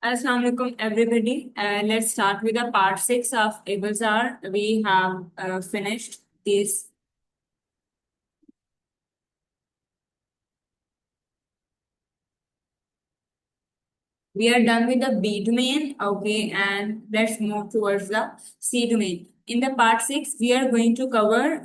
Assalamu alaikum, everybody. Let's start with the part 6 of Ibazar. We have finished this. We are done with the B domain, okay, and let's move towards the C domain. In the part 6, we are going to cover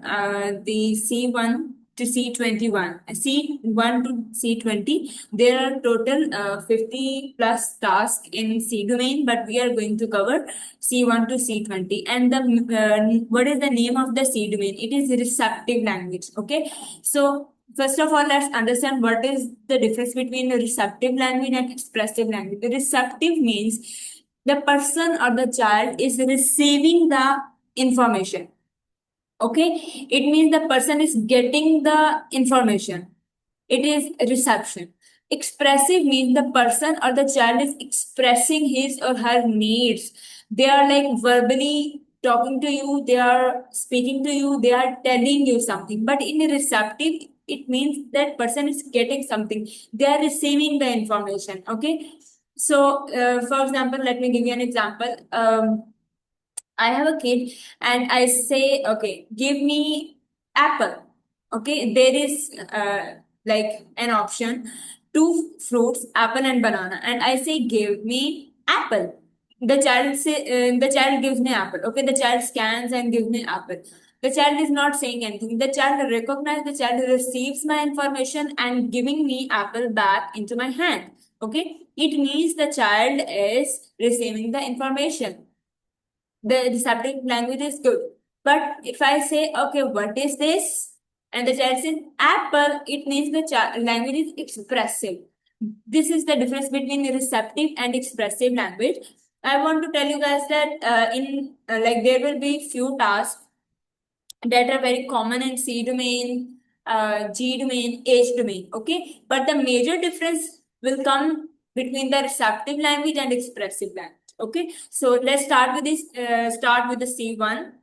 the C1 to C21. C1 to C20. There are total 50 plus tasks in C domain, but we are going to cover C1 to C20. And what is the name of the C domain? It is receptive language, okay. So first of all, let's understand what is the difference between the receptive language and expressive language. The receptive means the person or the child is receiving the information. Okay, it means the person is getting the information. It is reception. Expressive means the person or the child is expressing his or her needs. They are like verbally talking to you, they are speaking to you, they are telling you something. But in a receptive, it means that person is getting something. They are receiving the information. Okay. So, for example, let me give you an example. I have a kid and I say, okay, give me apple. Okay, there is like an option, two fruits, apple and banana, and I say, give me apple. The child gives me apple. Okay, the child scans and gives me apple. The child is not saying anything. The child recognizes, the child receives my information and giving me apple back into my hand. Okay, it means the child is receiving the information. The receptive language is good. But if I say, okay, what is this? And the child says apple, it means the language is expressive. This is the difference between receptive and expressive language. I want to tell you guys that in like there will be few tasks that are very common in C domain, G domain, H domain. Okay, but the major difference will come between the receptive language and expressive language. Okay, so let's start with this. Start with the C1.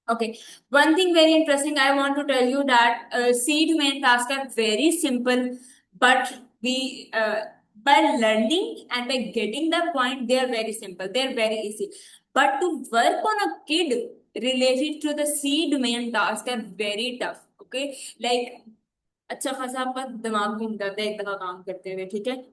Okay, one thing very interesting I want to tell you that C domain tasks are very simple, but we by learning and by getting the point, they are very simple. They are very easy. But to work on a kid related to the C domain task are very tough. Okay, like अच्छा खासा आपका दिमाग घूम जाता है एक दफा काम करते हुए ठीक है.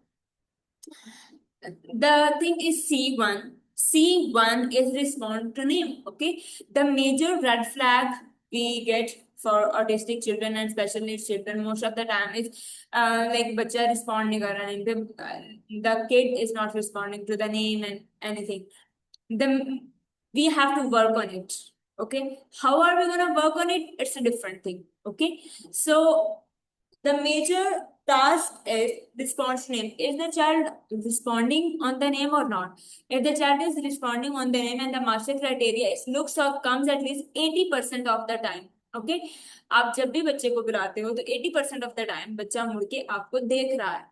The thing is C1. C1 is respond to name. Okay. The major red flag we get for autistic children and special needs children most of the time is like bacha respond nahi kar raha name pe, the kid is not responding to the name and anything. The we have to work on it. Okay. How are we gonna work on it? It's a different thing. Okay. So the major task is response name. Is the child responding on the name or not? If the child is responding on the name and the master criteria is looks or comes at least 80% of the time. Okay आप जब भी बच्चे को बुलाते हो तो 80% of the time बच्चा मुड़ के आपको देख रहा है.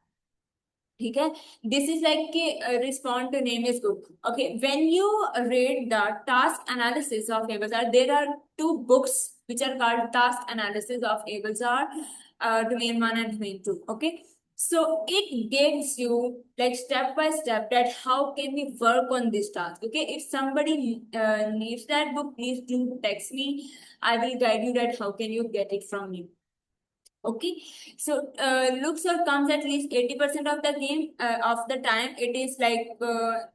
ठीक है. दिस इज लाइक कि respond to name is good. Okay when you read the task analysis of ABLSR, there are two books which are called task analysis of ABLSR, domain 1 and domain 2. Okay, so it gives you like step by step that how can we work on this task. Okay, if somebody needs that book, please do text me. I will guide you that how can you get it from me. Okay, so looks or comes at least 80% of the game of the time. It is like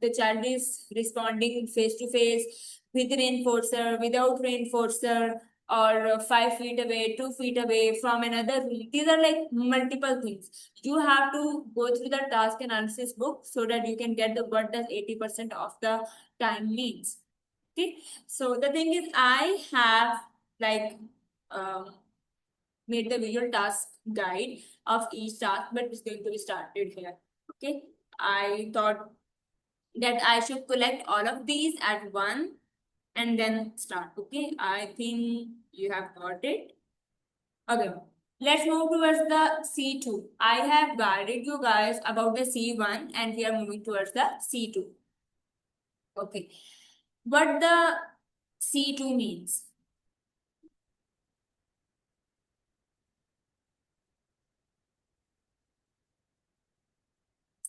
the child is responding face to face with reinforcer, without reinforcer, or 5 feet away, 2 feet away from another room. These are like multiple things. You have to go through the task analysis book so that you can get the what does 80% of the time means. Okay, so the thing is, I have like. Made the visual task guide of each task, but it's going to be started here. Okay, I thought that I should collect all of these at one and then start. Okay, I think you have got it. Okay, let's move towards the C2. I have guided you guys about the C1 and we are moving towards the C2. Okay, what the C2 means.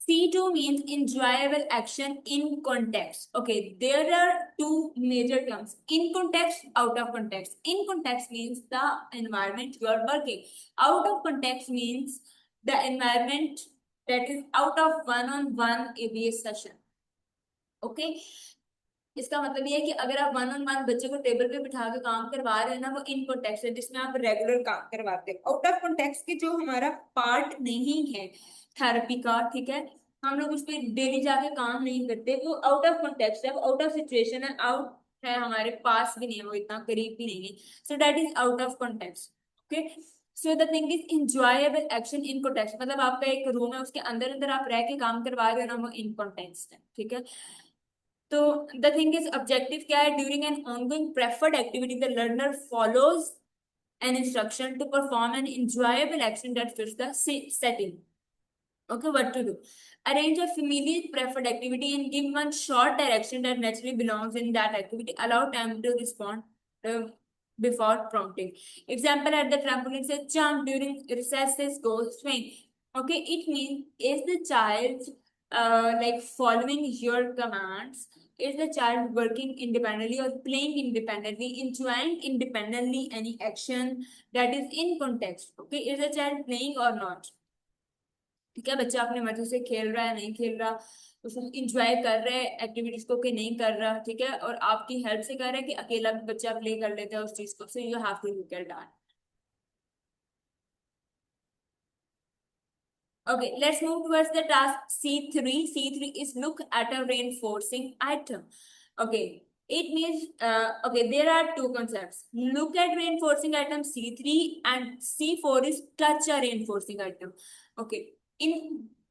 C2 means enjoyable action in context. Okay, there are two major terms: in context, out of context. In context means the environment you are working. Out of context means the environment that is out of one-on-one ABS session. Okay, इसका मतलब ये है कि अगर आप one on one बच्चे को table पे बिठा के काम करवा रहे हैं ना, वो इन कॉन्टेक्स्ट है जिसमें आप रेगुलर काम करवाते हैं। आउट ऑफ कॉन्टेक्स्ट के जो हमारा पार्ट नहीं है थेरेपी का, ठीक है, हम लोग उस पर डेली जाके काम नहीं करते, वो आउट ऑफ कॉन्टेक्स्ट है, वो आउट ऑफ सिचुएशन है, आउट है, हमारे पास भी नहीं है, वो इतना करीब भी नहीं है, so that is out of context. Okay, so the thing is enjoyable action in context, मतलब आपका एक रूम है, उसके अंदर अंदर आप रह के काम करवा रहे हो ना, वो इन कॉन्टेक्स्ट है, ठीक है। तो द थिंग इज ऑब्जेक्टिव क्या है? During an ongoing preferred activity the learner follows an instruction to perform an enjoyable action that fits the setting. Okay, what to do? Arrange a familiar preferred activity and give one short direction that naturally belongs in that activity. Allow time to respond before prompting. Example, at the trampoline says jump, during recess says go swing. Okay, it means is the child like following your commands? Is the child working independently or playing independently, enjoying independently any action that is in context? Okay, is the child playing or not? ठीक है, बच्चा अपने मर्जी से खेल रहा है, नहीं खेल रहा, उसको इंजॉय कर रहे हैं एक्टिविटीज को कि नहीं कर रहा, ठीक है, और आपकी हेल्प से कर रहा है कि अकेला भी बच्चा प्ले कर लेता है उस चीज को, so you have to look at that. Okay, let's move towards the task C3. C3 is look at a reinforcing item. Okay, it means, okay, there are two concepts. Look at reinforcing item C3 and C4 is touch a reinforcing item. Okay, in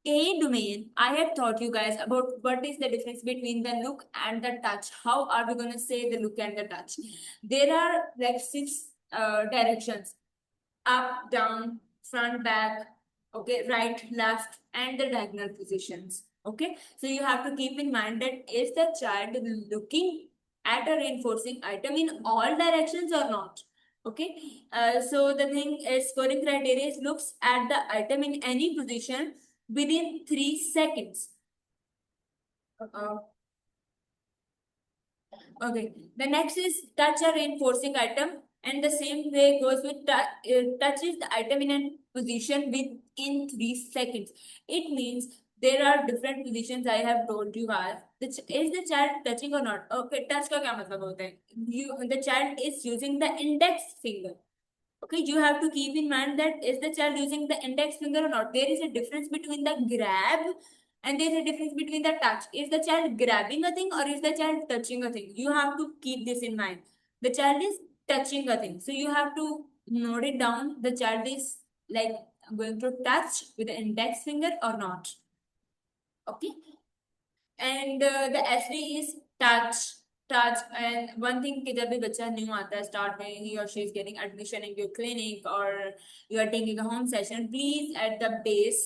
A domain, I have taught you guys about what is the difference between the look and the touch. How are we going to say the look and the touch? There are like six directions: up, down, front, back, okay, right, left, and the diagonal positions. Okay, so you have to keep in mind that is the child looking at a reinforcing item in all directions or not? Okay, so the thing is scoring criteria is looks at the item in any position within 3 seconds. Okay, the next is touch a reinforcing item, and the same way goes with touches the item in a position within 3 seconds. It means there are different positions I have told you guys. Is the child touching or not? Okay, touch का क्या मतलब होता है? The child is using the index finger. Okay, you have to keep in mind that is the child using the index finger or not. There is a difference between the grab and there is a difference between the touch. Is the child grabbing a thing or is the child touching a thing? You have to keep this in mind. The child is touching a thing. So you have to note it down. The child is like going to touch with the index finger or not. Okay. And the SD is touch. And one thing कि जब भी बच्चा new आता है start में, he or she is getting admission in your clinic or you are taking a home session, please at the base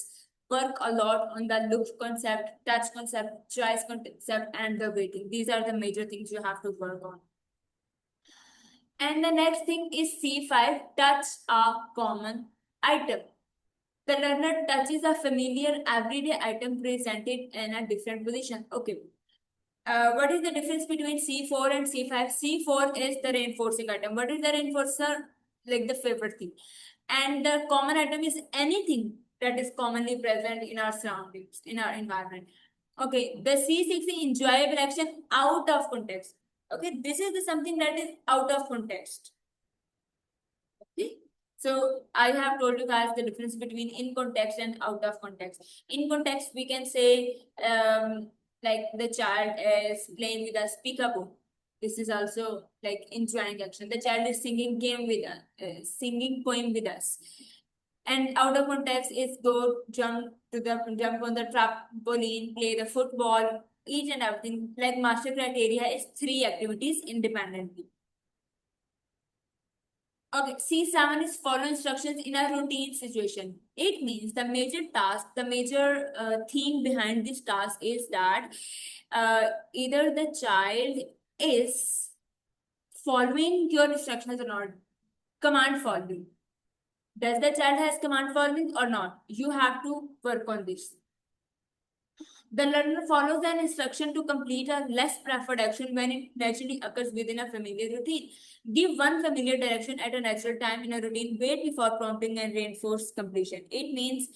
work a lot on the look concept, touch concept, choice concept, and the weighting. These are the major things you have to work on. And the next thing is C5, touch a common item. The learner touches a familiar everyday item presented in a different position. Okay. What is the difference between C4 and C5? C4 is the reinforcing item. What is the reinforcer? Like the favorite thing. And the common item is anything that is commonly present in our surroundings, in our environment. Okay, the C6 is enjoyable action out of context. Okay, this is the something that is out of context. Okay. So I have told you guys the difference between in context and out of context. In context, we can say like the child is playing with us peekaboo. This is also like enjoying action. The child is singing game with us, singing poem with us. And out of context is go jump on the trampoline, play the football, each and everything. Like master criteria is 3 activities independently. Okay, C7 is follow instructions in a routine situation. It means the major task, the major theme behind this task is that either the child is following your instructions or not. Command following. Does the child has command following or not? You have to work on this. The learner follows an instruction to complete a less preferred action when it naturally occurs within a familiar routine. Give one familiar direction at a natural time in a routine. Wait before prompting and reinforce completion. It means,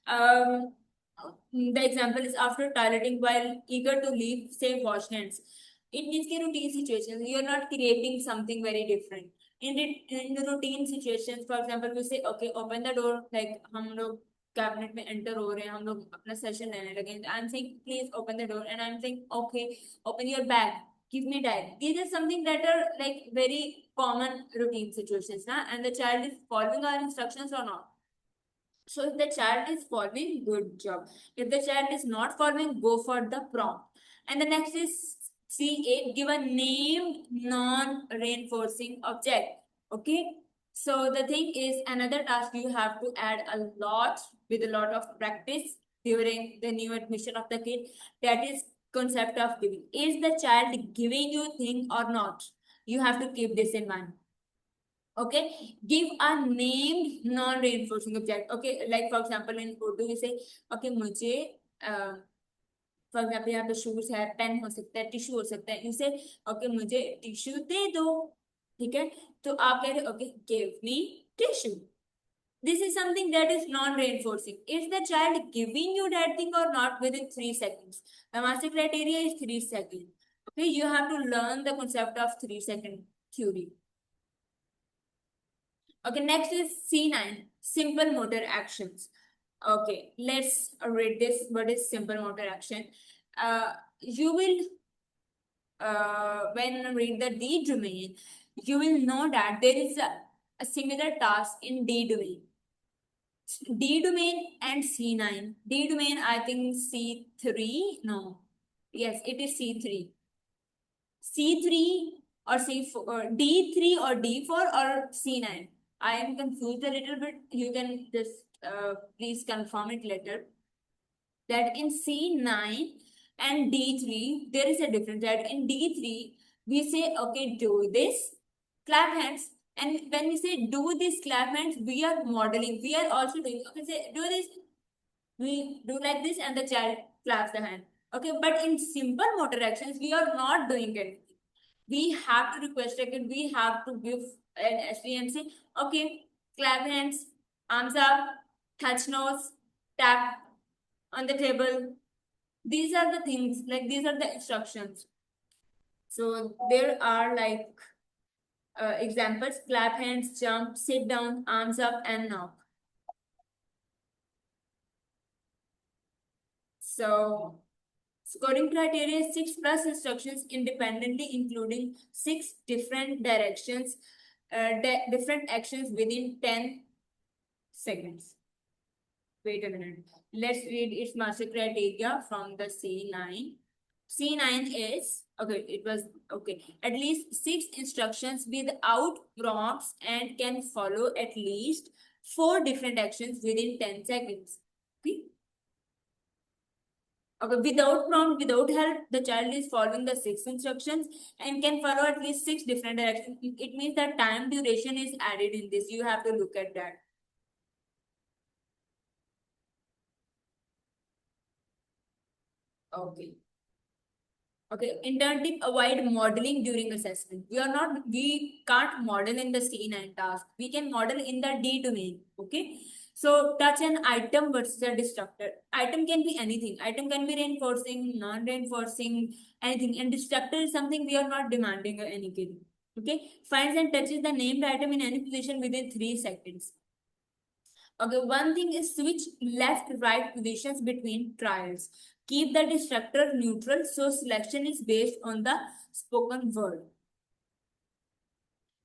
um, the example is after toileting while eager to leave, say wash hands. It means कि routine situations, you're not creating something very different. In the routine situations, for example, we say, okay, open the door, like हम लोग cabinet में enter हो रहे हैं, हम लोग अपना सेशन लेने लगे, I am saying please open the door and I am saying okay open your bag, give me diary. These are something that are like very common routine situations na? And the child is following our instructions or not. So if the child is following, good job. If the child is not following, go for the prompt. And the next is C8, give a named non-reinforcing object. Okay. So the thing is, another task you have to add a lot with a lot of practice during the new admission of the kid. That is concept of giving. Is the child giving you thing or not? You have to keep this in mind. Okay, give a named non-reinforcing object. Okay, like for example in Urdu we say, okay, मुझे for example यहाँ पे shoes है, pen हो सकता है, tissue हो सकता है, इसे ओके मुझे टिश्यू दे दो, ठीक है, तो आप कह रहे okay give me tissue. This is something that is non-reinforcing. Is the child giving you that thing or not within 3 seconds? The master criteria is 3 seconds. Okay, you have to learn the concept of 3 second theory. Okay, next is C9, simple motor actions. Okay, let's read this. What is simple motor action? You will, when read the D domain, you will know that there is a similar task in D domain. D domain and C9. D domain, I think C3. No. Yes, it is C3. C3 or C4, or D3 or D4 or C9. I am confused a little bit. You can just please confirm it later. That in C9 and D3, there is a difference. That in D3, we say, okay, do this, clap hands. And when we say do this, clap hands, we are modeling. We are also doing, okay, say do this, we do like this, and the child claps the hand. Okay, but in simple motor actions, we are not doing it. We have to request again, we have to give an SVM, say, okay, clap hands, arms up, touch nose, tap on the table. These are the things, like these are the instructions. So there are like examples: clap hands, jump, sit down, arms up, and knock. So scoring criteria is 6+ instructions independently, including 6 different directions, different actions within 10 seconds. Wait a minute. Let's read its master criteria from the C9. C9 is, okay, it was, okay, at least 6 instructions without prompts and can follow at least 4 different actions within 10 seconds. Okay. Okay, without prompt, without help, the child is following the 6 instructions and can follow at least 6 different directions. It means that time duration is added in this. You have to look at that. Okay. Okay, intern tip, avoid modeling during assessment. We can't model in the C9 task. We can model in the D domain. Okay. So touch an item versus a destructor. Item can be anything. Item can be reinforcing, non-reinforcing, anything. And destructor is something we are not demanding any kid. Okay. Finds and touches the named item in any position within 3 seconds. Okay, one thing is switch left-right positions between trials. Keep the destructor neutral so selection is based on the spoken word.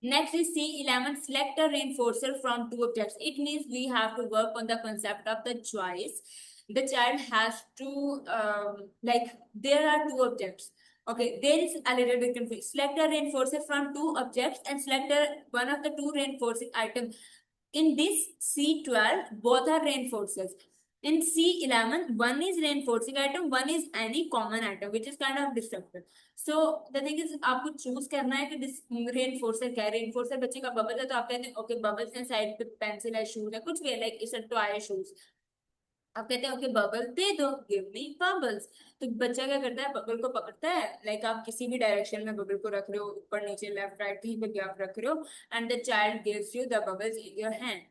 Next is C11, select a reinforcer from 2 objects. It means we have to work on the concept of the choice. The child has to, like, there are 2 objects. Okay, there is a little bit confused. Select a reinforcer from 2 objects and select one of the 2 reinforcing items. In this C12, both are reinforcers. In C11, one is reinforcing item, one is any common item, which is kind of destructive. So the thing is, आपको choose करना है कि reinforcer क्या है. Reinforcer बच्चे का bubble है तो आप कहते हैं okay bubbles हैं, side पे pencil है, shoes है, कुछ भी है, like it's a toy shoes. आप कहते हैं ओके बबल दे दो, गिव मी बबल्स। तो बच्चा क्या करता है, बबल को पकड़ता है, लाइक आप किसी भी डायरेक्शन में बबल को रख रहे हो, ऊपर नीचे लेफ्ट राइट कहीं पे भी आप रख रहे हो, and the child gives you the bubbles in your hand.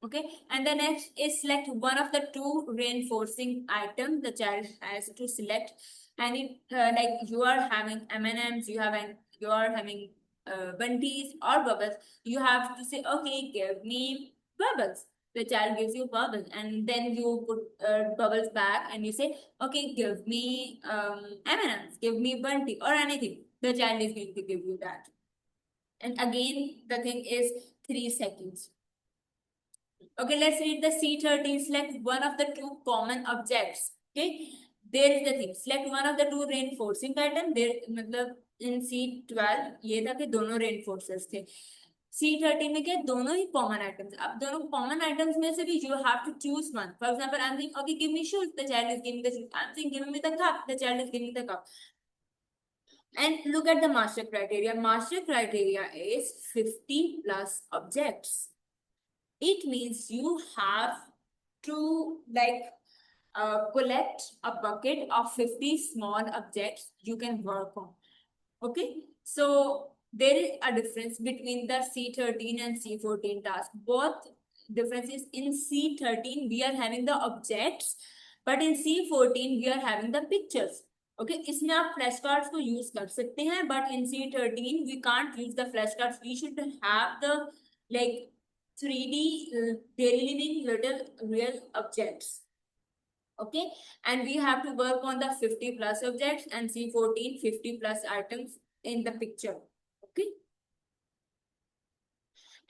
Okay, and the next is select one of the two reinforcing items the child has to select. And it like you are having M&Ms, you are having bunties or bubbles. You have to say, okay, give me bubbles. The child gives you bubbles, and then you put bubbles back, and you say, okay, give me M&Ms, give me bunty or anything. The child is going to give you that. And again, the thing is 3 seconds. Okay, let's read the C13. Select one of the two common objects. Okay, there is the thing. Select one of the two reinforcing item. There, मतलब in C12 ये था कि दोनों reinforcers थे. C13 में क्या दोनों ही common items. अब दोनों common items में से भी you have to choose one. For example, I'm saying, okay, give me shoes. The child is giving the shoes. I'm saying, give me the cup. The child is giving the cup. And look at the master criteria. Master criteria is 50 plus objects. It means you have to collect a bucket of 50 small objects you can work on. Okay, so there is a difference between the C13 and C14 task. Both differences in C13 we are having the objects, but in C14 we are having the pictures. Okay, इसमें आप flash cards को use कर सकते हैं, but in C13 we can't use the flash cards. We should have the like 3D daily living little real objects. Okay, and we have to work on the 50 plus objects and C14 50 plus items in the picture. Okay,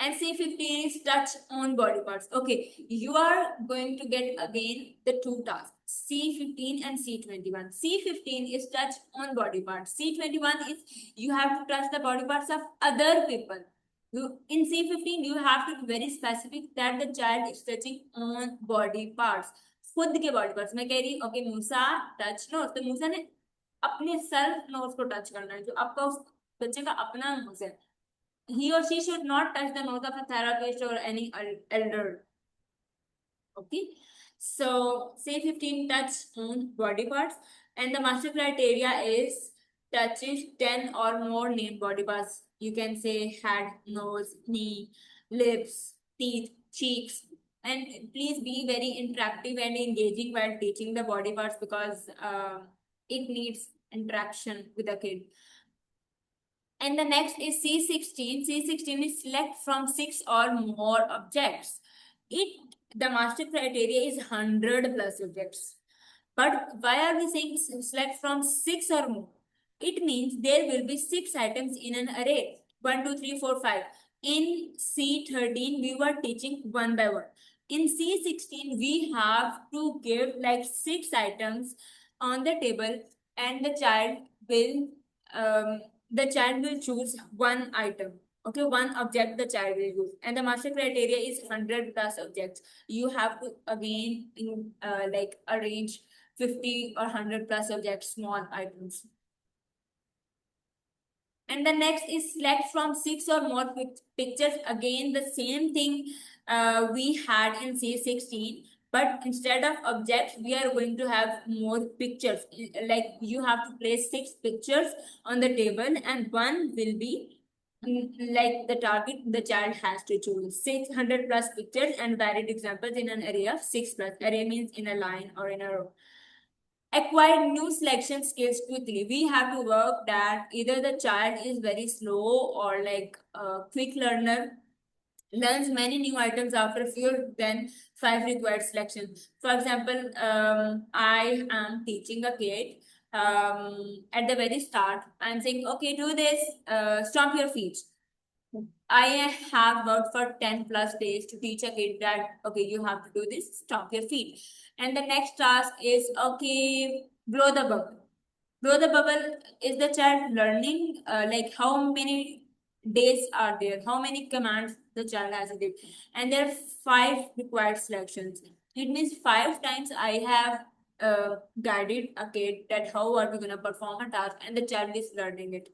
and C15 is touch on body parts. Okay, you are going to get again the two tasks, C15 and C21. C15 is touch on body parts. C21 is you have to touch the body parts of other people. In C15 you have to be very specific that the child is touching on body parts. खुद के body parts. मैं कह रही हूँ okay मूसा touch knows, तो मूसा ने अपने self knows को टच करना है, जो आपका उस बच्चे का अपना नोज है. He or she should not touch the nose of a therapist or any elder. Okay, so C15 touch on body parts, and the master criteria is touches 10 or more named body parts. You can say head, nose, knee, lips, teeth, cheeks. And please be very interactive and engaging while teaching the body parts, because it needs interaction with the kid. And the next is C16. C16 is select from 6 or more objects. The master criteria is 100 plus objects. But why are we saying select from 6 or more? It means there will be 6 items in an array. 1, 2, 3, 4, 5. In C13, we were teaching one by one. In C16, we have to give like 6 items on the table, and um, the child will choose one item. Okay, one object the child will use, and the master criteria is 100 plus objects. You have to again arrange 50 or 100 plus objects, small items. And the next is select from 6 or more pictures. Again, the same thing we had in C16, but instead of objects, we are going to have more pictures. Like you have to place 6 pictures on the table, and one will be like the target the child has to choose. 600 plus pictures and varied examples in an array of 6 plus. Array means in a line or in a row. Acquire new selection skills quickly. We have to work that either the child is very slow or like a quick learner, learns many new items after fewer than 5 required selections. For example, I am teaching a kid. At the very start, I'm saying, okay, do this, stomp your feet. I have worked for 10 plus days to teach a kid that, okay, you have to do this, stomp your feet. And the next task is, okay, blow the bubble. Blow the bubble is the child learning, like how many days are there, how many commands the child has to do. And there are 5 required selections. It means 5 times I have guided a kid that how are we going to perform a task, and the child is learning it.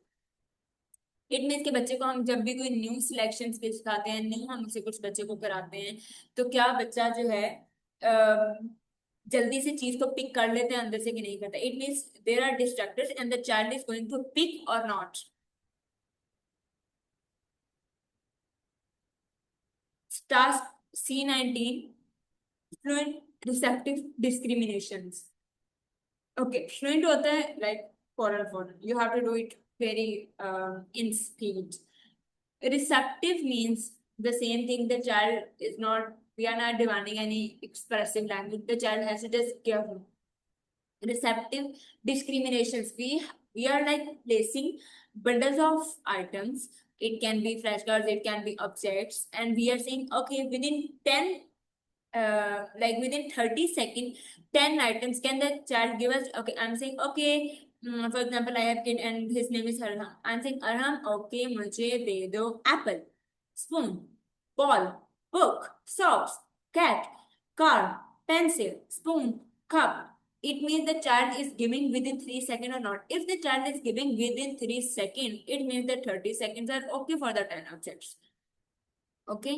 It means के बच्चे को हम जब भी कोई new selection skill सिखाते हैं, new हम उसे कुछ बच्चे को कराते हैं, तो क्या बच्चा जो है जल्दी से चीज को पिक कर लेते हैं अंदर से कि नहीं करता. It means there are distractors and the child is going to pick और not. Task C19, fluent receptive discriminations. Okay, fluent होता है like foreign. You have to do it very in speed. Receptive means the same thing. The child is not. We are not demanding any expressive language. The child has to just give receptive discriminations. We are like placing bundles of items. It can be flashcards, it can be objects, and we are saying okay within 10 like within 30 seconds 10 items can the child give us. Okay, I'm saying okay. For example, I have kid and his name is Arham. I'm saying Arham, okay, मुझे दे दो apple, spoon, ball, book, socks, cat, car, pencil, spoon, cup. It means the child is giving within 3 seconds or not. If the child is giving within 3 seconds, it means that 30 seconds are okay for the 10 objects. Okay.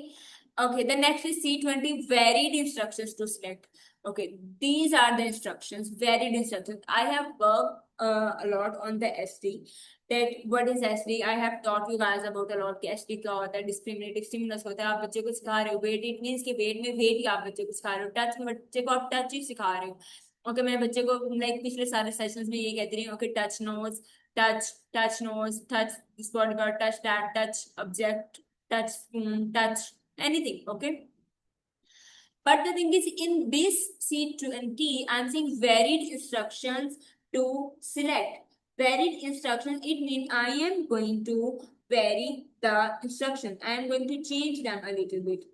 Okay, the next is C20, varied instructions to select. Okay, these are the instructions, varied instructions. I have worked a lot on the SD. That what is SD? I have taught you guys about a lot कि SD क्या होता है, discriminative stimulus होता है. आप बच्चे को सिखा रहे हो weight, it means कि weight में weight ही आप बच्चे को सिखा रहे हो. Touch में बच्चे को आप touch ही सिखा रहे हो. ओके, मैं बच्चे को लाइक पिछले सारे सेशंस में ये कहती रही हूँ. Okay, touch nose, touch nose, touch spot का, touch that, touch object, touch spoon, touch anything. Okay. But the thing is, in this C20, I'm saying varied instructions to select. Varied instructions, it means I am going to vary the instructions. I am going to change them a little bit.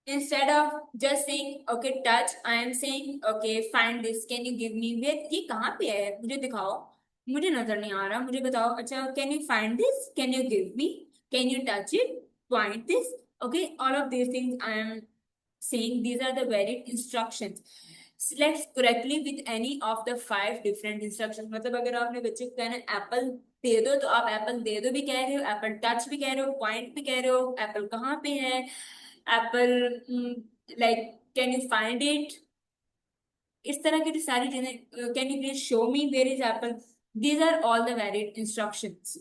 Instead of just saying, okay, touch, I am saying, okay, find this. Can you give me? Where? ये कहाँ पे है? मुझे दिखाओ. मुझे नजर नहीं आ रहा. मुझे बताओ. अच्छा, can you find this? Can you give me? Can you touch it? Point this. Okay, all of these things I am saying. These are the varied instructions. Select correctly with any of the 5 different instructions. मतलब अगर आपने बच्चे को कहना है Apple दे दो, तो आप एप्पल दे दो भी कह रहे हो, एप्पल टच भी कह रहे हो, पॉइंट भी कह रहे हो, एप्पल कहाँ पे है, apple like can you find it. इस तरह की जो सारी चीजें, can you please show me where is apple. These are all the valid instructions.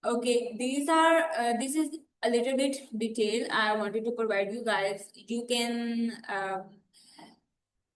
Okay, these are this is a little bit detail I wanted to provide you guys. You can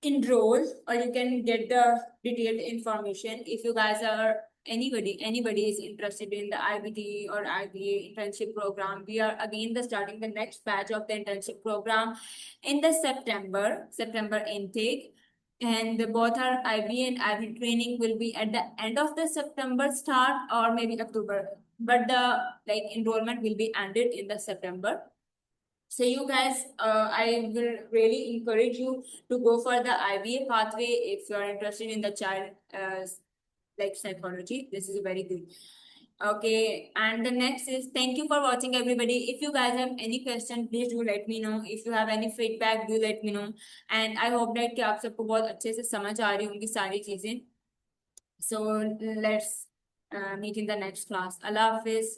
enroll or you can get the detailed information if you guys are anybody is interested in the IBT or IBA internship program. We are again starting the next batch of the internship program in the September intake, and both our IBA and IB training will be at the end of the September start or maybe October, but the like enrollment will be ended in the September. So you guys, I will really encourage you to go for the IBA pathway if you are interested in the child like psychology. This is very good. Okay, and the next is thank you for watching everybody. If you guys have any question, please do let me know. If you have any feedback, do let me know. And I hope that कि आप सबको बहुत अच्छे से समझ आ रही होंगी सारी चीजें. So let's meet in the next class. Allah Hafiz.